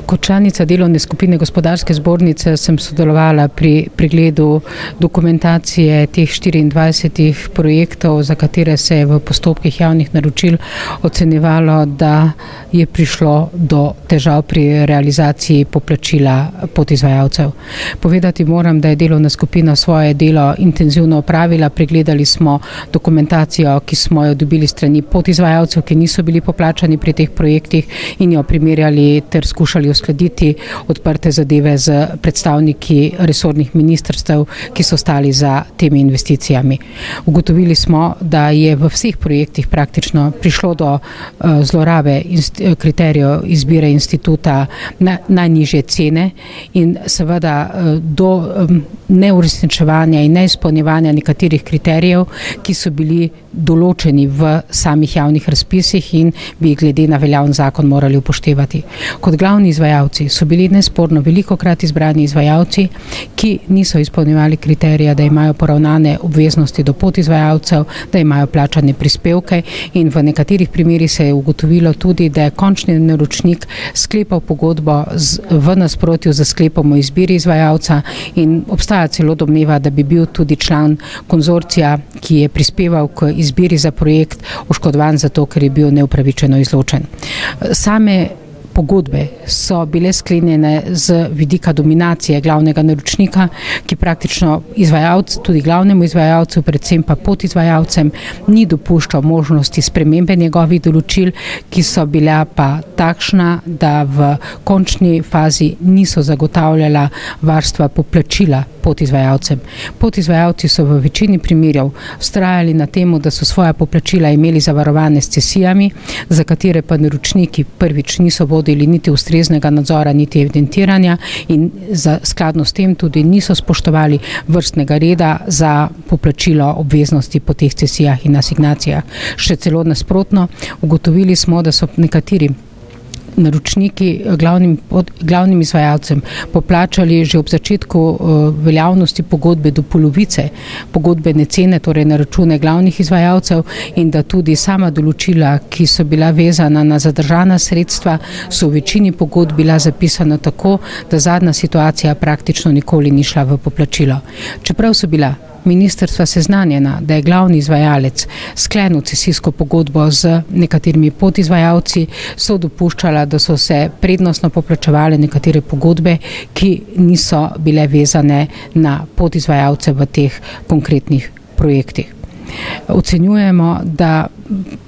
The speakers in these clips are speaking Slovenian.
Kot članica delovne skupine Gospodarske zbornice sem sodelovala pri pregledu dokumentacije teh 24 projektov, za katere se je v postopkih javnih naročil ocenjevalo, da je prišlo do težav pri realizaciji poplačila podizvajalcev. Povedati moram, da je delovna skupina svoje delo intenzivno opravila. Pregledali smo dokumentacijo, ki smo jo dobili strani podizvajalcev, ki niso bili poplačani pri teh projektih, in jo primerjali ter skušali uskladiti odprte zadeve z predstavniki resornih ministrstev, ki so stali za temi investicijami. Ugotovili smo, da je v vseh projektih praktično prišlo do zlorabe kriterijev izbire instituta najnižje cene in seveda do neuresničevanja in neizpolnjevanja nekaterih kriterijev, ki so bili določeni v samih javnih razpisih in bi glede na veljavni zakon morali upoštevati. Kot glavni izvajalci so bili nesporno velikokrat izbrani izvajalci, ki niso izpolnjevali kriterija, da imajo poravnane obveznosti do podizvajalcev, da imajo plačane prispevke, in v nekaterih primerih se je ugotovilo tudi, da je končni naročnik sklepal pogodbo v nasprotju z sklepom o izbiri izvajalca, in obstaja celo domneva, da bi bil tudi član konzorcija, ki je prispeval k izbiri za projekt, oškodovan zato, ker je bil neupravičeno izločen. Same pogodbe so bile sklenjene z vidika dominacije glavnega naročnika, ki praktično izvajalcu, tudi glavnemu izvajalcu, predvsem pa podizvajalcem, ni dopuščal možnosti spremembe njegovih določil, ki so bila pa takšna, da v končni fazi niso zagotavljala varstva poplačila podizvajalcem. Podizvajalci so v večini primerov vztrajali na temu, da so svoja poplačila imeli zavarovane s cesijami, za katere pa naročniki prvič niso vodili niti ustreznega nadzora, niti evidentiranja, in skladno s tem tudi niso spoštovali vrstnega reda za poplačilo obveznosti po teh cesijah in asignacijah. Še celo nasprotno, ugotovili smo, da so nekateri naročniki glavnim izvajalcem poplačali že ob začetku veljavnosti pogodbe do polovice pogodbene cene, torej na račune glavnih izvajalcev, in da tudi sama določila, ki so bila vezana na zadržana sredstva, so v večini pogodb bila zapisana tako, da zadnja situacija praktično nikoli ni šla v poplačilo. Čeprav so bila ministrstva seznanjena, da je glavni izvajalec sklenil cesijsko pogodbo z nekaterimi podizvajalci, so dopuščala, da so se prednostno poplačevale nekatere pogodbe, ki niso bile vezane na podizvajalce v teh konkretnih projektih. Ocenjujemo, da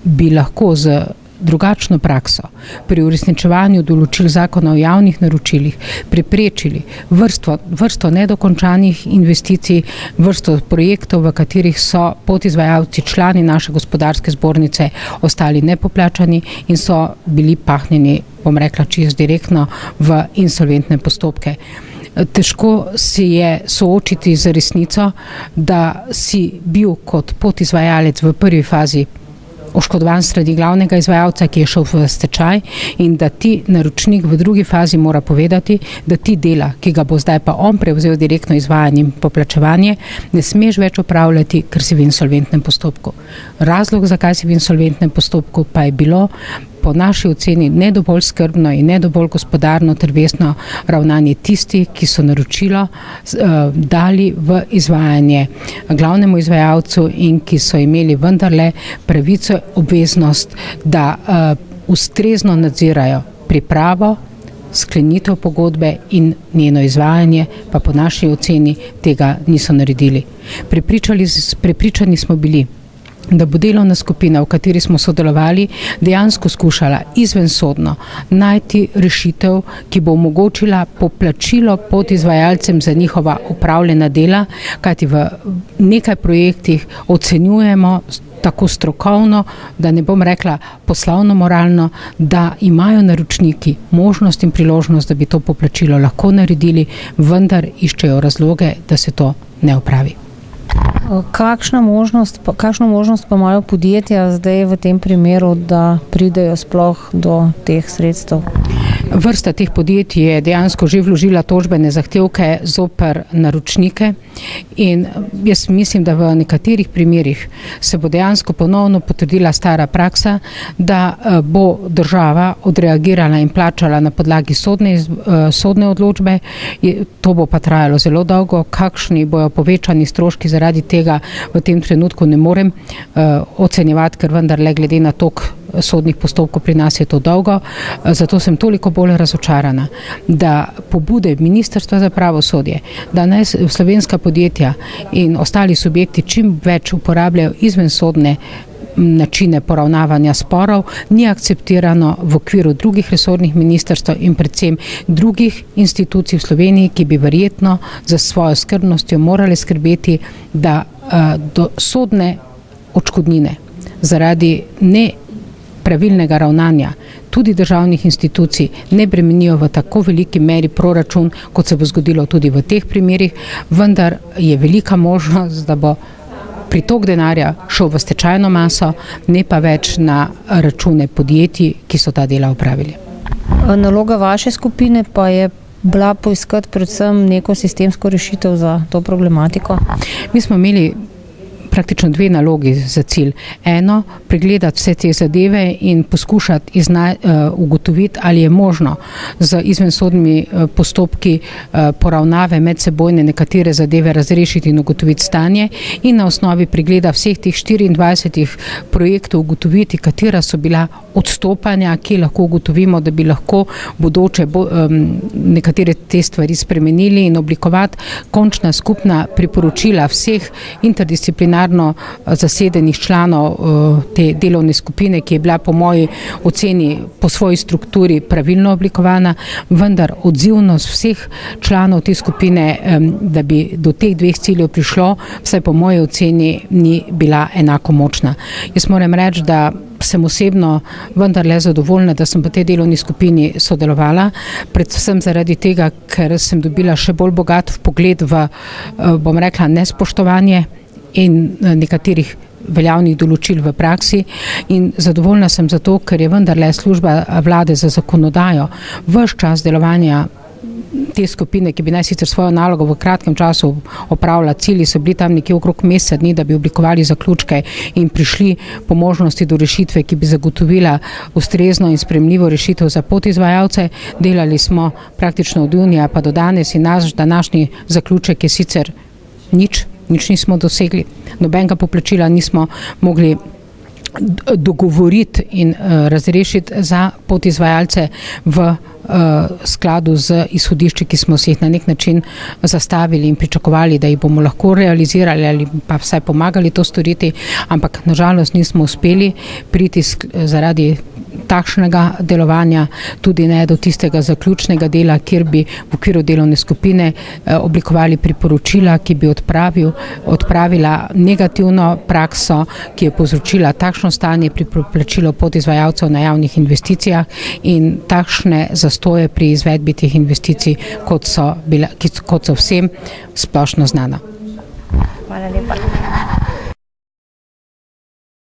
bi lahko z drugačno prakso pri uresničevanju določil zakona o javnih naročilih preprečili vrsto nedokončanih investicij, vrsto projektov, v katerih so podizvajalci, člani naše gospodarske zbornice, ostali nepoplačani in so bili pahnjeni, bom rekla čisto direktno, v insolventne postopke. Težko si je soočiti z resnico, da si bil kot podizvajalec v prvi fazi oškodovan strani glavnega izvajalca, ki je šel v stečaj, in da ti naročnik v drugi fazi mora povedati, da ti dela, ki ga bo zdaj pa on prevzel direktno izvajanje in poplačevanje, ne smeš več opravljati, ker si v insolventnem postopku. Razlog, zakaj si v insolventnem postopku, pa je bilo po naši oceni ne dovolj skrbno in ne dovolj gospodarno ter vestno ravnanje tisti, ki so naročilo dali v izvajanje glavnemu izvajalcu in ki so imeli vendarle pravico, obveznost, da ustrezno nadzirajo pripravo, sklenitev pogodbe in njeno izvajanje, pa po naši oceni tega niso naredili. Prepričani smo bili, da bo delovna skupina, v kateri smo sodelovali, dejansko skušala izvensodno najti rešitev, ki bo omogočila poplačilo podizvajalcem za njihova opravljena dela, kajti v nekaj projektih ocenjujemo tako strokovno, da ne bom rekla poslovno moralno, da imajo naročniki možnost in priložnost, da bi to poplačilo lahko naredili, vendar iščejo razloge, da se to ne opravi. Kakšno možnost pa imajo podjetja zdaj v tem primeru, da pridejo sploh do teh sredstev? Vrsta teh podjetij je dejansko že vložila tožbene zahtevke zoper naročnike in jaz mislim, da v nekaterih primerih se bo dejansko ponovno potrdila stara praksa, da bo država odreagirala in plačala na podlagi sodne odločbe. To bo pa trajalo zelo dolgo. Kakšni bojo povečani stroški zaradi tega, v tem trenutku ne morem ocenjevati, ker vendar le glede na tok sodnih postopkov pri nas je to dolgo. Zato sem toliko bolj razočarana, da pobude Ministrstva za pravosodje, da naj slovenska podjetja in ostali subjekti čim več uporabljajo izvensodne načine poravnavanja sporov, ni akceptirano v okviru drugih resornih ministrstev in predvsem drugih institucij v Sloveniji, ki bi verjetno za svojo skrbnostjo morali skrbeti, da do sodne odškodnine zaradi pravilnega ravnanja tudi državnih institucij ne bremenijo v tako veliki meri proračun, kot se bo zgodilo tudi v teh primerih, vendar je velika možnost, da bo pritok denarja šel v stečajno maso, ne pa več na račune podjetij, ki so ta dela opravili. Naloga vaše skupine pa je bila poiskati predvsem neko sistemsko rešitev za to problematiko? Mi smo imeli praktično dve nalogi za cilj. Eno, pregledati vse te zadeve in poskušati ugotoviti, ali je možno z izvensodnimi postopki poravnave medsebojne nekatere zadeve razrešiti in ugotoviti stanje in na osnovi pregleda vseh teh 24 projektov ugotoviti, katera so bila odstopanja, ki lahko ugotovimo, da bi lahko bodoče nekatere te stvari spremenili in oblikovati končna skupna priporočila vseh interdisciplinarnih zasedenih članov te delovne skupine, ki je bila po moji oceni po svoji strukturi pravilno oblikovana, vendar odzivnost vseh članov te skupine, da bi do teh dveh ciljev prišlo, vsaj po moji oceni ni bila enako močna. Jaz moram reči, da sem osebno vendarle zadovoljna, da sem v tej delovni skupini sodelovala, predvsem zaradi tega, ker sem dobila še bolj bogat vpogled v, bom rekla, nespoštovanje in nekaterih veljavnih določil v praksi in zadovoljna sem zato, ker je vendarle služba vlade za zakonodajo ves čas delovanja te skupine, ki bi naj sicer svojo nalogo v kratkem času opravila, cilji so bili tam nekje okrog meseca dni, da bi oblikovali zaključke in prišli po možnosti do rešitve, ki bi zagotovila ustrezno in sprejemljivo rešitev za podizvajalce. Delali smo praktično od junija pa do danes in naš današnji zaključek je sicer nič nismo dosegli, nobenega poplačila nismo mogli dogovoriti in razrešiti za podizvajalce v skladu z izhodišči, ki smo si jih na nek način zastavili in pričakovali, da jih bomo lahko realizirali ali pa vsaj pomagali to storiti, ampak nažalost nismo uspeli priti zaradi takšnega delovanja tudi ne do tistega zaključnega dela, kjer bi v okviru delovne skupine oblikovali priporočila, ki bi odpravila negativno prakso, ki je povzročila takšno stanje pri plačilu podizvajalcev na javnih investicijah in takšne zastoje pri izvedbi teh investicij, kot so vsem splošno znana. Hvala lepa.